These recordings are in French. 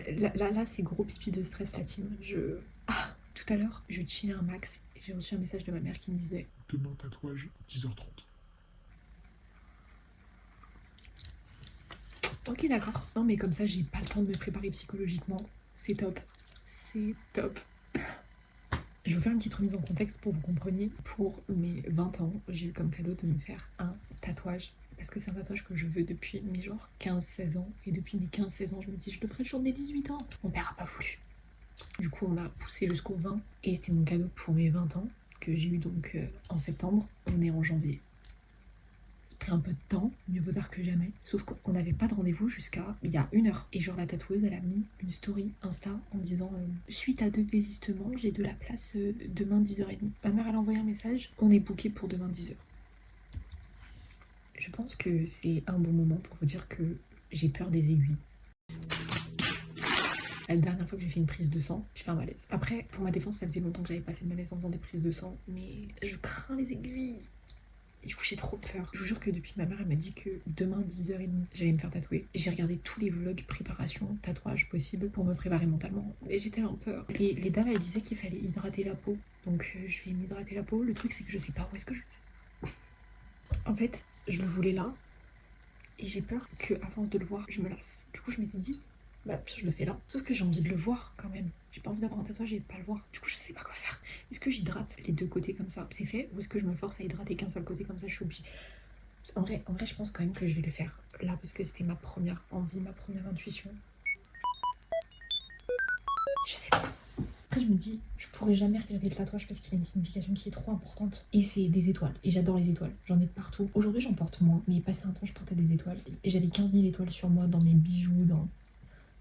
Là, c'est gros pipi de stress la team. Tout à l'heure, je chillais un max et j'ai reçu un message de ma mère qui me disait demain tatouage, 10h30. ok d'accord. Non mais comme ça j'ai pas le temps de me préparer psychologiquement. C'est top. C'est top. Je vais vous faire une petite remise en contexte pour que vous compreniez. Pour mes 20 ans, j'ai eu comme cadeau de me faire un tatouage. Parce que c'est un tatouage que je veux depuis mes genre 15-16 ans. Et depuis mes 15-16 ans, je me dis je le ferai le jour de mes 18 ans. Mon père a pas voulu. Du coup, on a poussé jusqu'au 20. Et c'était mon cadeau pour mes 20 ans, que j'ai eu donc en septembre. On est en janvier. Ça a pris un peu de temps, mieux vaut tard que jamais. Sauf qu'on n'avait pas de rendez-vous jusqu'à il y a 1 heure. Et genre la tatoueuse, elle a mis une story Insta en disant suite à 2 désistements, j'ai de la place demain 10h30. Ma mère, elle a envoyé un message, on est booké pour demain 10h. Je pense que c'est un bon moment pour vous dire que j'ai peur des aiguilles. La dernière fois que j'ai fait une prise de sang, j'ai fait un malaise. Après, pour ma défense, ça faisait longtemps que j'avais pas fait de malaise en faisant des prises de sang, mais je crains les aiguilles. Du coup, j'ai trop peur. Je vous jure que depuis ma mère, elle m'a dit que demain 10h30, j'allais me faire tatouer. J'ai regardé tous les vlogs préparation, tatouage possible pour me préparer mentalement. Mais j'ai tellement peur. Les dames, elles disaient qu'il fallait hydrater la peau. Donc je vais m'hydrater la peau. Le truc, c'est que je sais pas où est-ce que je vais. En fait, je le voulais là. Et j'ai peur que, à force de le voir, je me lasse. Du coup, je m'étais dit, bah, je le fais là. Sauf que j'ai envie de le voir quand même. J'ai pas envie d'avoir un tatouage et de pas le voir. Du coup, je sais pas quoi faire. Est-ce que j'hydrate les deux côtés comme ça, c'est fait, ou est-ce que je me force à hydrater qu'un seul côté comme ça, je suis obligée. En vrai, je pense quand même que je vais le faire là parce que c'était ma première envie, ma première intuition. Je sais pas. Après, je me dis, je pourrais jamais regarder le tatouage parce qu'il a une signification qui est trop importante. Et c'est des étoiles. Et j'adore les étoiles. J'en ai partout. Aujourd'hui, j'en porte moins. Mais passé un temps, je portais des étoiles. Et j'avais 15 000 étoiles sur moi, dans mes bijoux, dans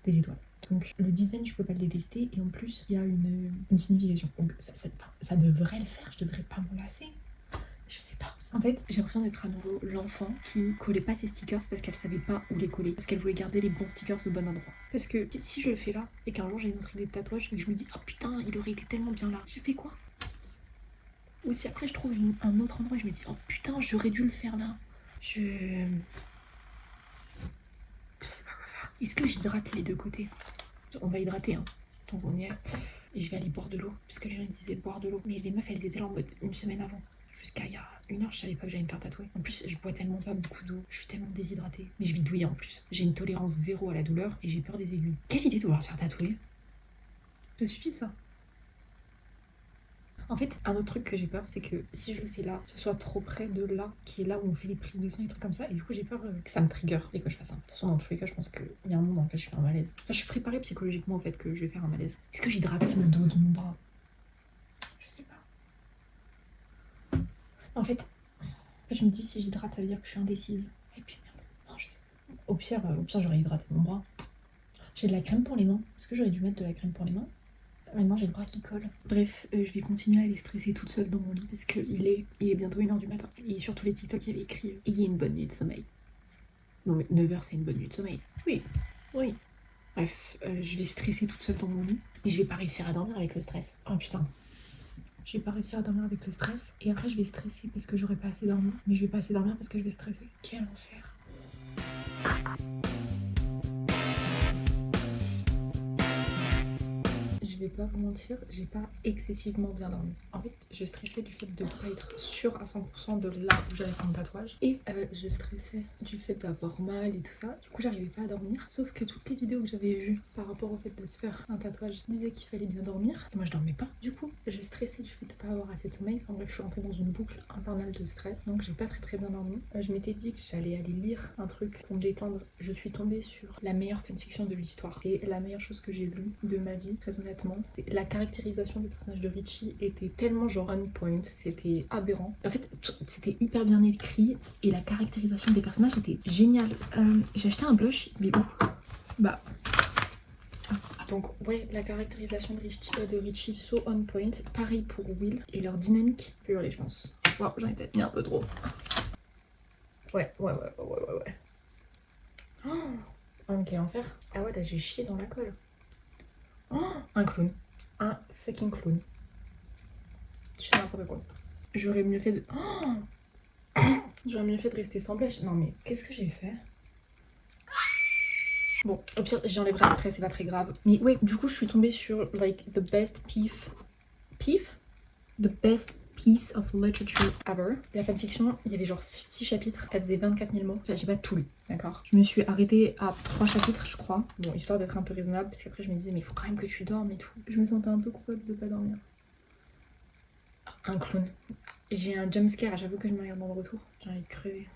des étoiles. Donc le design, je peux pas le détester. Et en plus, il y a une signification. Donc ça devrait le faire. Je devrais pas m'en lasser. Je sais pas. En fait, j'ai l'impression d'être à nouveau l'enfant qui collait pas ses stickers parce qu'elle savait pas où les coller. Parce qu'elle voulait garder les bons stickers au bon endroit. Parce que si je le fais là et qu'un jour j'ai une autre idée de tatouage et que je me dis oh putain, il aurait été tellement bien là, j'ai fait quoi? Ou si après je trouve un autre endroit et je me dis oh putain, j'aurais dû le faire là. Je sais pas quoi faire. Est-ce que j'hydrate les deux côtés? On va hydrater, hein. Donc on y est. Et je vais aller boire de l'eau. Parce que les gens disaient boire de l'eau. Mais les meufs, elles étaient là en mode une semaine avant. Jusqu'à il y a 1 heure, je savais pas que j'allais me faire tatouer. En plus, je bois tellement pas beaucoup d'eau. Je suis tellement déshydratée. Mais je vis douiller en plus. J'ai une tolérance zéro à la douleur et j'ai peur des aiguilles. Quelle idée de vouloir se faire tatouer? Ça suffit ça. En fait, un autre truc que j'ai peur, c'est que si je le fais là, ce soit trop près de là, qui est là où on fait les prises de sang et trucs comme ça. Et du coup, j'ai peur que ça me trigger et que je fasse un. De toute façon, dans tous les cas, je pense qu'il y a un moment dans lequel je fais un malaise. Enfin, je suis préparée psychologiquement au fait que je vais faire un malaise. Est-ce que j'hydrate le dos de mon bras? Je sais pas. En fait, je me dis si j'hydrate, ça veut dire que je suis indécise. Et puis merde, non, je sais pas. Au pire, j'aurais hydraté mon bras. J'ai de la crème pour les mains. Est-ce que j'aurais dû mettre de la crème pour les mains? Maintenant j'ai le bras qui colle. Bref, je vais continuer à aller stresser toute seule dans mon lit parce qu'il est bientôt 1h du matin. Et sur tous les TikTok, il y avait écrit ayez une bonne nuit de sommeil. Non mais 9h c'est une bonne nuit de sommeil. Oui, oui. Bref, je vais stresser toute seule dans mon lit et je vais pas réussir à dormir avec le stress. Oh putain. Je vais pas réussir à dormir avec le stress. Et après je vais stresser parce que j'aurais pas assez dormi. Mais je vais pas assez dormir parce que je vais stresser. Quel enfer. Je vais pas vous mentir, j'ai pas excessivement bien dormi. En fait, je stressais du fait de ne pas être sûre à 100% de là où j'allais faire mon tatouage. Et je stressais du fait d'avoir mal et tout ça. Du coup, j'arrivais pas à dormir. Sauf que toutes les vidéos que j'avais vues par rapport au fait de se faire un tatouage disaient qu'il fallait bien dormir. Et moi, je dormais pas. Du coup, je stressais du fait de pas avoir assez de sommeil. En bref, je suis rentrée dans une boucle infernale de stress. Donc, j'ai pas très bien dormi. Je m'étais dit que j'allais aller lire un truc pour me détendre. Je suis tombée sur la meilleure fanfiction de l'histoire. C'est la meilleure chose que j'ai lue de ma vie, très honnêtement. La caractérisation du personnage de Richie était tellement genre on point, c'était aberrant. En fait, c'était hyper bien écrit et la caractérisation des personnages était géniale. J'ai acheté un blush, mais où? Bah. Donc ouais, la caractérisation de Richie so on point. Pareil pour Will et leur dynamique. Je peux hurler, je pense. Wow, j'en ai peut-être mis un peu trop. Ouais. Oh, quel enfer. Ah ouais, là j'ai chié dans la colle. Oh, un clown. Un fucking clown. Je fais n'importe quoi. J'aurais mieux fait de... Oh, j'aurais mieux fait de rester sans blush. Non mais, qu'est-ce que j'ai fait? Bon, au pire, j'enlèverai après, c'est pas très grave. Mais ouais, du coup, je suis tombée sur like the best The best piece of literature ever. La fanfiction, il y avait genre 6 chapitres, elle faisait 24 000 mots. Enfin, j'ai pas tout lu, d'accord. Je me suis arrêtée à 3 chapitres, je crois. Bon, histoire d'être un peu raisonnable, parce qu'après, je me disais, mais il faut quand même que tu dormes et tout. Je me sentais un peu coupable de pas dormir. Un clown. J'ai un jumpscare à chaque fois que je me regarde dans le retour. J'ai envie de crever.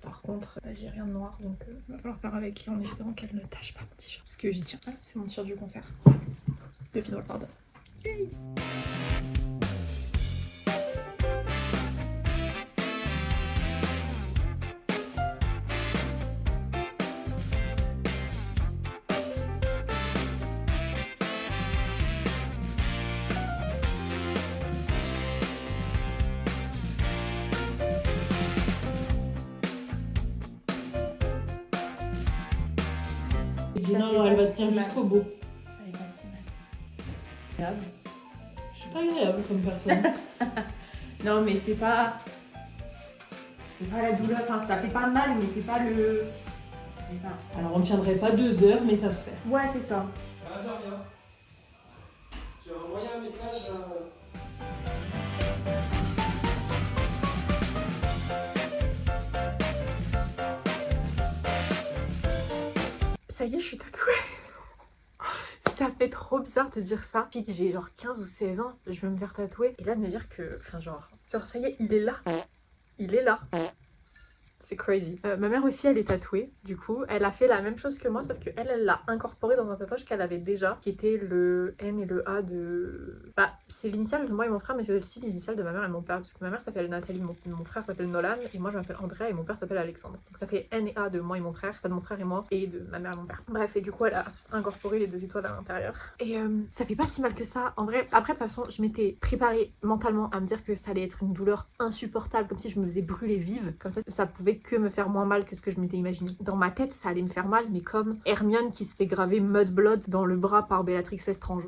Par contre, j'ai rien de noir, donc va falloir faire avec en espérant qu'elle ne tâche pas mon t-shirt. Parce que j'y tiens. Ah, c'est mon t-shirt du concert. De Final Pardon. Yay. Non, elle va tenir jusqu'au bout. Ça fait pas si mal. C'est agréable. Je suis pas agréable comme personne. Non, mais c'est pas. C'est pas la douleur. Enfin, ça fait pas mal, mais c'est pas le. C'est pas. Alors on tiendrait pas 2 heures, mais ça se fait. Ouais, c'est ça. Ah, de rien. Tu as envoyé un message à... Ça y est, je suis tatouée. Ça fait trop bizarre de dire ça. Depuis que j'ai genre 15 ou 16 ans, je veux me faire tatouer. Et là, de me dire que. Enfin, genre ça y est, il est là. Il est là. C'est crazy. Ma mère aussi, elle est tatouée. Du coup, elle a fait la même chose que moi, sauf qu'elle, elle l'a incorporé dans un tatouage qu'elle avait déjà, qui était le N et le A de. Bah, c'est l'initiale de moi et mon frère, mais c'est aussi l'initiale de ma mère et mon père. Parce que ma mère s'appelle Nathalie, mon frère s'appelle Nolan, et moi je m'appelle Andrea, et mon père s'appelle Alexandre. Donc ça fait N et A de moi et mon frère, pas de mon frère et moi, et de ma mère et mon père. Bref, et du coup, elle a incorporé les 2 étoiles à l'intérieur. Et ça fait pas si mal que ça. En vrai, après, de toute façon, je m'étais préparée mentalement à me dire que ça allait être une douleur insupportable, comme si je me faisais brûler vive. Comme ça pouvait que me faire moins mal que ce que je m'étais imaginé. Dans ma tête, ça allait me faire mal, mais comme Hermione qui se fait graver Mudblood dans le bras par Bellatrix Lestrange.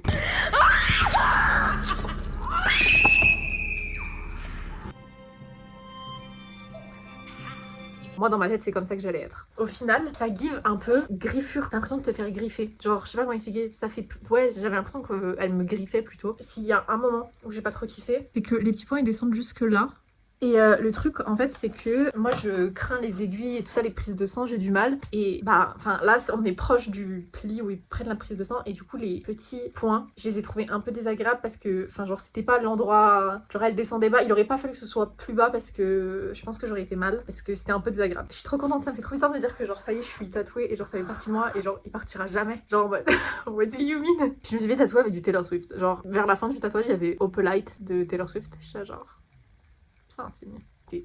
Moi, dans ma tête, c'est comme ça que j'allais être. Au final, ça give un peu griffure. T'as l'impression de te faire griffer. Genre, je sais pas comment expliquer. Ça fait. Ouais, j'avais l'impression qu'elle me griffait plutôt. S'il y a un moment où j'ai pas trop kiffé, c'est que les petits points ils descendent jusque là. Et le truc en fait c'est que moi je crains les aiguilles et tout ça, les prises de sang, j'ai du mal. Et bah enfin là on est proche du pli où ils prennent la prise de sang, et du coup les petits points je les ai trouvés un peu désagréables parce que enfin genre c'était pas l'endroit, genre elle descendait bas, il aurait pas fallu que ce soit plus bas parce que je pense que j'aurais été mal, parce que c'était un peu désagréable. Je suis trop contente, ça me fait trop bizarre de me dire que genre ça y est je suis tatouée et genre ça fait partie de moi et genre il partira jamais. Genre en mode what do you mean? Je me suis fait tatouer avec du Taylor Swift. Genre vers la fin du tatouage il y avait Opalite de Taylor Swift. Je suis là genre c'est un signe.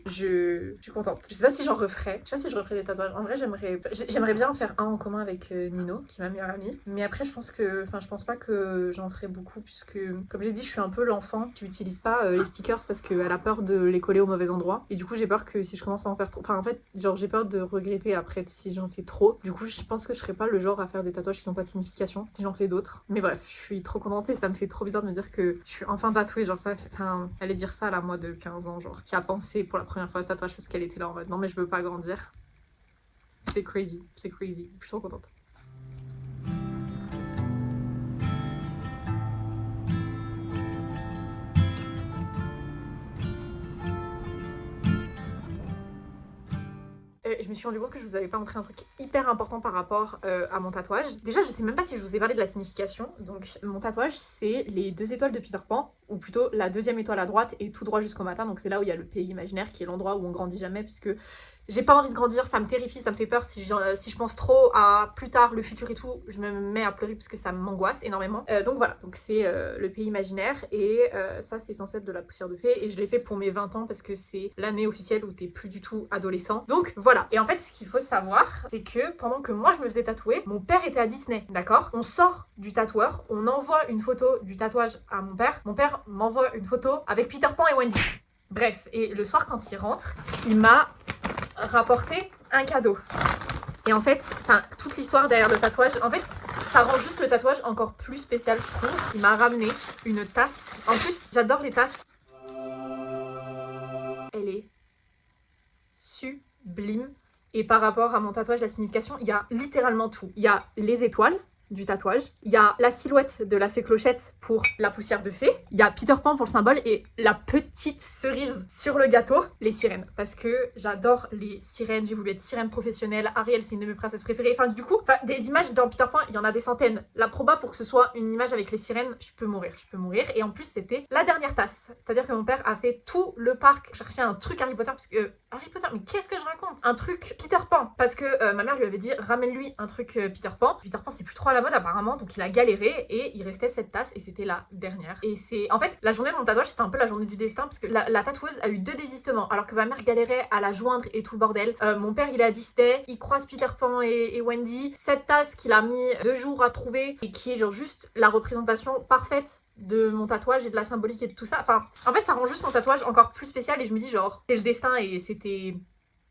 Je suis contente. Je sais pas si j'en referai. Je sais pas si je referai des tatouages. En vrai, j'aimerais bien en faire un en commun avec Nino, qui est ma meilleure amie. Mais après, je pense pas que j'en ferai beaucoup, puisque, comme j'ai dit, je suis un peu l'enfant qui utilise pas les stickers parce qu'elle a peur de les coller au mauvais endroit. Et du coup, j'ai peur que si je commence à en faire trop. Enfin, en fait, genre, j'ai peur de regretter après si j'en fais trop. Du coup, je pense que je serais pas le genre à faire des tatouages qui n'ont pas de signification si j'en fais d'autres. Mais bref, je suis trop contente et ça me fait trop bizarre de me dire que je suis enfin tatouée. Genre, ça fait. Enfin, allez dire ça à la moi de 15 ans, genre, qui a pensé pour la première fois à ce tatouage parce qu'elle était là en mode non mais je veux pas grandir. C'est crazy, je suis trop contente. Je me suis rendu compte que je vous avais pas montré un truc hyper important par rapport à mon tatouage. Déjà, je sais même pas si je vous ai parlé de la signification. Donc, mon tatouage, c'est les 2 étoiles de Peter Pan, ou plutôt la 2e étoile à droite et tout droit jusqu'au matin. Donc, c'est là où il y a le pays imaginaire, qui est l'endroit où on grandit jamais, puisque j'ai pas envie de grandir, ça me terrifie, ça me fait peur. Si je pense trop à plus tard, le futur et tout, je me mets à pleurer parce que ça m'angoisse énormément. Donc voilà, donc c'est le pays imaginaire, et ça c'est censé être de la poussière de fée, et je l'ai fait pour mes 20 ans parce que c'est l'année officielle où t'es plus du tout adolescent. Donc voilà, et en fait ce qu'il faut savoir, c'est que pendant que moi je me faisais tatouer, mon père était à Disney, d'accord? On sort du tatoueur, on envoie une photo du tatouage à mon père m'envoie une photo avec Peter Pan et Wendy. Bref, et le soir quand il rentre, il m'a rapporté un cadeau. Et en fait, toute l'histoire derrière le tatouage, en fait, ça rend juste le tatouage encore plus spécial, je trouve. Il m'a ramené une tasse. En plus, j'adore les tasses. Elle est sublime. Et par rapport à mon tatouage, la signification, il y a littéralement tout. Il y a les étoiles du tatouage, il y a la silhouette de la fée Clochette pour la poussière de fée, il y a Peter Pan pour le symbole et la petite cerise sur le gâteau, les sirènes. Parce que j'adore les sirènes, j'ai voulu être sirène professionnelle, Ariel c'est une de mes princesses préférées. Enfin du coup, des images dans Peter Pan, il y en a des centaines. La proba pour que ce soit une image avec les sirènes, je peux mourir. Et en plus c'était la dernière tasse. C'est-à-dire que mon père a fait tout le parc chercher un truc Harry Potter parce que... Harry Potter, mais qu'est-ce que je raconte? Un truc Peter Pan. Parce que ma mère lui avait dit ramène-lui un truc Peter Pan. Peter Pan c'est plus trop à la mode apparemment, donc il a galéré et il restait cette tasse et c'était la dernière. Et c'est en fait la journée de mon tatouage, c'était un peu la journée du destin parce que la tatoueuse a eu 2 désistements alors que ma mère galérait à la joindre et tout le bordel. Mon père il est à Disney, il croise Peter Pan et Wendy. Cette tasse qu'il a mis 2 jours à trouver et qui est genre juste la représentation parfaite de mon tatouage et de la symbolique et de tout ça. Enfin, en fait ça rend juste mon tatouage encore plus spécial et je me dis genre c'est le destin et c'était...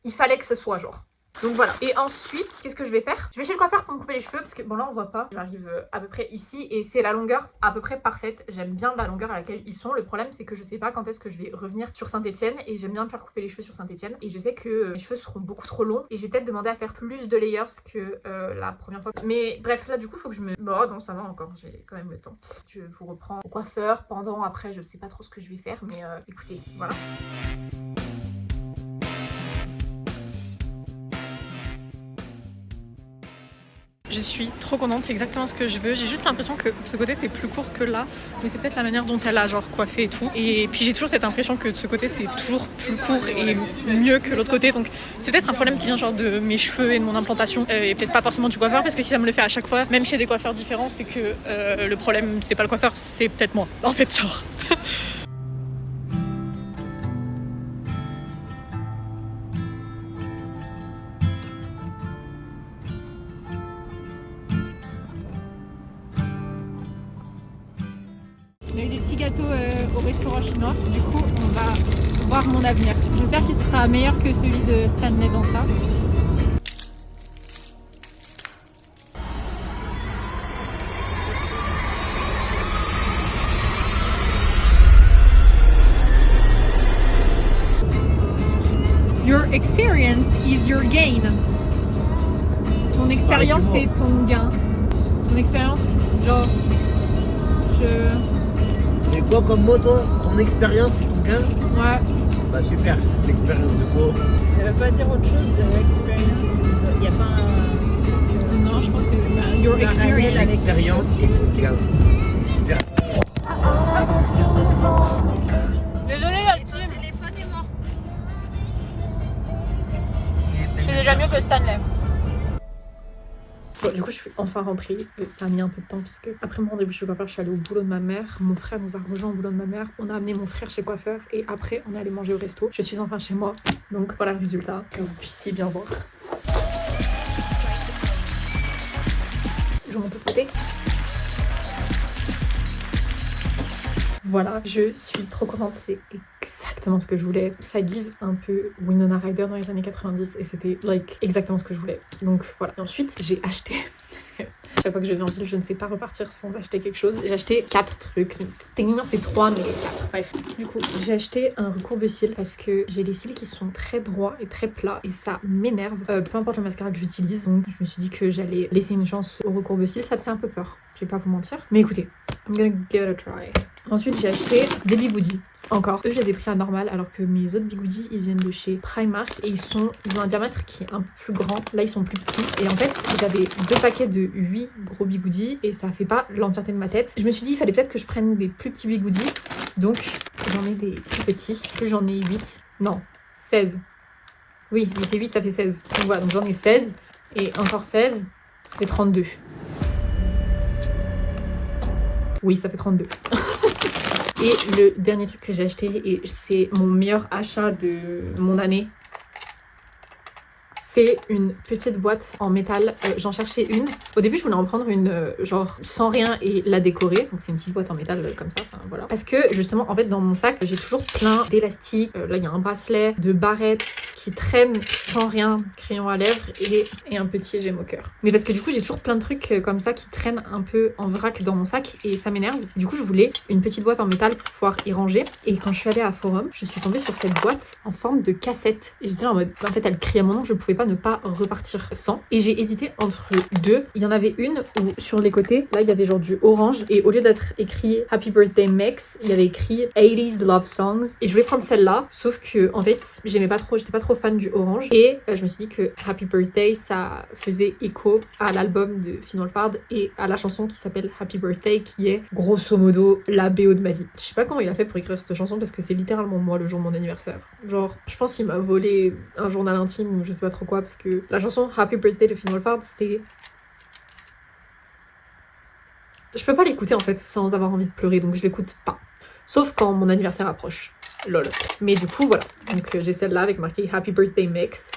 Il fallait que ce soit genre. Donc voilà. Et ensuite, qu'est-ce que je vais faire? Je vais chez le coiffeur pour me couper les cheveux parce que bon là on voit pas. J'arrive à peu près ici et c'est la longueur à peu près parfaite. J'aime bien la longueur à laquelle ils sont. Le problème c'est que je sais pas quand est-ce que je vais revenir sur Saint-Etienne et j'aime bien me faire couper les cheveux sur Saint-Etienne et je sais que mes cheveux seront beaucoup trop longs et je vais peut-être demander à faire plus de layers que la première fois. Mais bref, là du coup faut que je me... Bon non ça va encore, j'ai quand même le temps. Je vous reprends au coiffeur pendant, après je sais pas trop ce que je vais faire mais écoutez, voilà. Je suis trop contente, c'est exactement ce que je veux. J'ai juste l'impression que de ce côté c'est plus court que là, mais c'est peut-être la manière dont elle a genre coiffé et tout. Et puis j'ai toujours cette impression que de ce côté c'est toujours plus court et mieux que l'autre côté. Donc c'est peut-être un problème qui vient genre de mes cheveux et de mon implantation et peut-être pas forcément du coiffeur parce que si ça me le fait à chaque fois, même chez des coiffeurs différents, c'est que le problème c'est pas le coiffeur, c'est peut-être moi en fait genre. On a eu des petits gâteaux au restaurant chinois, du coup on va voir mon avenir. J'espère qu'il sera meilleur que celui de Stanley dans ça. Your experience is your gain. Ton expérience c'est ton gain. Ton expérience, genre... C'est quoi comme mot toi? Ton expérience c'est ton gain? Ouais. Bah super, l'expérience de quoi? Ça veut pas dire autre chose, expérience. Il n'y a pas un... Non, je pense que your experience. L'expérience et ton gain. C'est super. Désolée la team. Le téléphone est mort. C'est déjà mieux que Stanley. Bon, du coup, je suis enfin rentrée. Ça a mis un peu de temps puisque après mon rendez-vous chez le coiffeur, je suis allée au boulot de ma mère. Mon frère nous a rejoint au boulot de ma mère. On a amené mon frère chez le coiffeur et après, on est allé manger au resto. Je suis enfin chez moi. Donc voilà le résultat. Que vous puissiez bien voir. Je monte de côté. Voilà, je suis trop contente, c'est exactement ce que je voulais. Ça give un peu Winona Ryder dans les années 90 et c'était like exactement ce que je voulais. Donc voilà. Et ensuite, j'ai acheté, parce que chaque fois que je vais en ville, je ne sais pas repartir sans acheter quelque chose. J'ai acheté 4 trucs. Techniquement, c'est 3, mais 4. Bref. Du coup, j'ai acheté un recourbe-cils parce que j'ai les cils qui sont très droits et très plats et ça m'énerve. Peu importe le mascara que j'utilise. Donc, je me suis dit que j'allais laisser une chance au recourbe-cils. Ça me fait un peu peur. Je vais pas vous mentir. Mais écoutez, I'm gonna give it a try. Ensuite, j'ai acheté des bigoudis. Encore, eux je les ai pris à normal alors que mes autres bigoudis ils viennent de chez Primark et ils ont un diamètre qui est un peu plus grand. Là ils sont plus petits et en fait j'avais 2 paquets de 8 gros bigoudis et ça fait pas l'entièreté de ma tête. Je me suis dit il fallait peut-être que je prenne des plus petits bigoudis, donc j'en ai des plus petits. Que j'en ai 8, non 16. Oui 8 et 8 ça fait 16. Donc voilà, donc j'en ai 16 et encore 16 ça fait 32. Oui ça fait 32. Et le dernier truc que j'ai acheté, et c'est mon meilleur achat de mon année, c'est une petite boîte en métal. J'en cherchais une. Au début, je voulais en prendre une genre sans rien et la décorer. Donc c'est une petite boîte en métal comme ça. Enfin, voilà. Parce que justement, en fait, dans mon sac, j'ai toujours plein d'élastiques. Là, il y a un bracelet, de barrettes qui traînent sans rien, crayon à lèvres et un petit j'aime au cœur. Mais parce que du coup, j'ai toujours plein de trucs comme ça qui traînent un peu en vrac dans mon sac et ça m'énerve. Du coup, je voulais une petite boîte en métal pour pouvoir y ranger. Et quand je suis allée à Forum, je suis tombée sur cette boîte en forme de cassette. Et j'étais là en mode, en fait, elle criait mon nom, je pouvais pas ne pas repartir sans. Et j'ai hésité entre deux. Il y en avait une où sur les côtés, là il y avait genre du orange et au lieu d'être écrit Happy Birthday Mex, il y avait écrit 80s Love Songs. Et je voulais prendre celle-là, sauf que en fait j'étais pas trop fan du orange. Et je me suis dit que Happy Birthday ça faisait écho à l'album de Finn Wolfhard et à la chanson qui s'appelle Happy Birthday, qui est grosso modo la BO de ma vie. Je sais pas comment il a fait pour écrire cette chanson parce que c'est littéralement moi le jour de mon anniversaire. Genre, je pense qu'il m'a volé un journal intime ou je sais pas trop quoi, parce que la chanson Happy Birthday de Finn Wolfhard, c'est... Je peux pas l'écouter en fait sans avoir envie de pleurer, donc je l'écoute pas. Sauf quand mon anniversaire approche. Lol. Mais du coup, voilà. Donc j'ai celle-là avec marqué Happy Birthday Mix.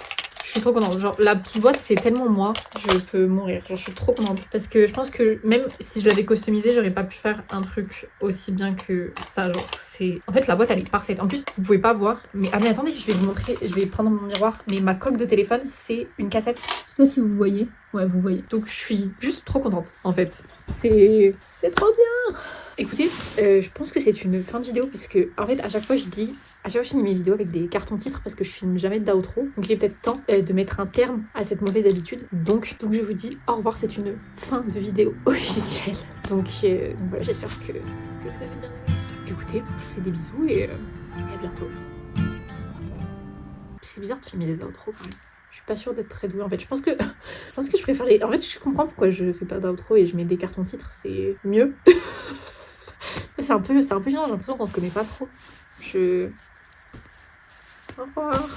Je suis trop contente. Genre, la petite boîte, c'est tellement moi, je peux mourir. Genre, je suis trop contente. Parce que je pense que même si je l'avais customisée, j'aurais pas pu faire un truc aussi bien que ça. Genre, c'est... En fait, la boîte, elle est parfaite. En plus, vous pouvez pas voir. Mais, ah, mais attendez, je vais vous montrer. Je vais prendre mon miroir. Mais ma coque de téléphone, c'est une cassette. Je sais pas si vous voyez. Ouais, vous voyez. Donc, je suis juste trop contente, en fait. C'est trop bien. Écoutez, je pense que c'est une fin de vidéo parce que en fait à chaque fois je finis mes vidéos avec des cartons titres parce que je filme jamais d'outro. Donc il est peut-être temps de mettre un terme à cette mauvaise habitude. Donc je vous dis au revoir, c'est une fin de vidéo officielle. Donc voilà, j'espère que vous avez bien aimé. Écoutez, je vous fais des bisous et à bientôt. C'est bizarre de filmer les outros quand même. Je suis pas sûre d'être très douée en fait. Je pense que je préfère les... En fait je comprends pourquoi je fais pas d'outro et je mets des cartons titres, c'est mieux. C'est un peu gênant, j'ai l'impression qu'on se connaît pas trop. Au revoir.